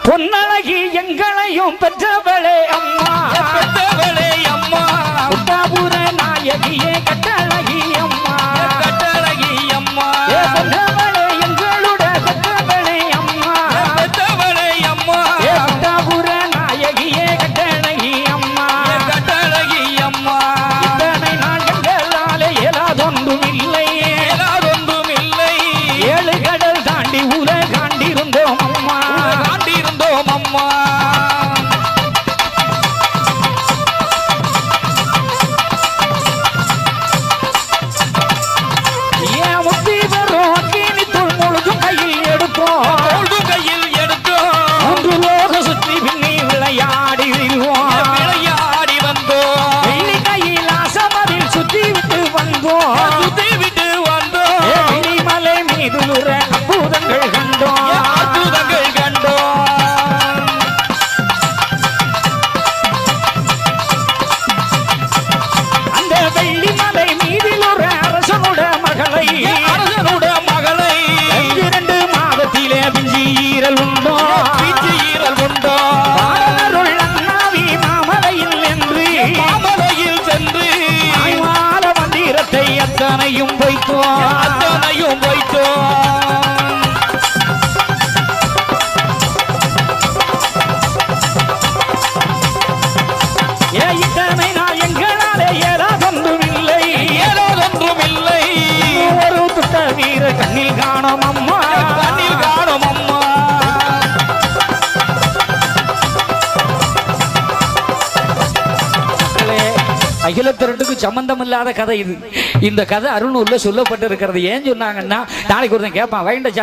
பொன்னழகி எங்களையும் பெற்றவளே அம்மா பெற்றவளே அம்மா புத்தாபுர நாயகியே கட்டழகி அம்மா கட்டழகி அம்மா பொன்னவளே எங்களுடைய பெற்றவளே அம்மா பெற்றவளே அம்மா புத்தாபுர நாயகியே கட்டழகி அம்மா கட்டழகி அம்மா இத்தனை நாள் எங்களாலே ஏலாதொன்றும் இல்லை ஏலாதொன்றும் இல்லை ஏழு கடல் தாண்டி உலகாண்டிருந்தோம் அம்மா காண்டிருந்தோம் அம்மா ஏன் முத்தி வரும் அக்கினி தூள் முழுதும் கையில் எடுப்போம் கையில் எடுத்தோம் மூன்று லோக சுற்றி பின்னி விளையாடி விடுவோம் விளையாடி வந்தோம் வெள்ளி கையில் ஆசமதில் சுத்தி விட்டு வந்தோம் சுத்தி விட்டு வந்தோம் மலை மீது அற்புதங்கள் கண்டோம் அற்புதங்கள் கண்டோம் அந்த வெள்ளி மலை மீதில் ஒரு அரசனுட மகளை அரசனுடைய மகளை 2 மாதத்திலே பிஞ்சி ஈரல் உண்டோ பிச்சு ஈரல் உண்டோ பாடலருள் அண்ணாவி மாமலையில் என்று மாமலையில் சென்று ஆய்வால மந்திரத்தை அத்தனையும் வைத்தோம் அத்தனையும் வைத்தோம் இத்தனை நான் எங்களாலே ஏறாதொன்றும் இல்லை ஏதோதொன்றும் இல்லை ஒரு துட்ட வீர கண்ணில் காணோம் அம்மா கண்ணில் காணும் அம்மா அகிலத்திரட்டுக்கு சம்பந்தம் இல்லாத கதை இது. இந்த கதை அருணூர்ல சொல்லப்பட்டிருக்கிறது. ஏன் சொன்னாங்கன்னா நாளைக்கு ஒருத்தன் கேட்பான் வைண்ட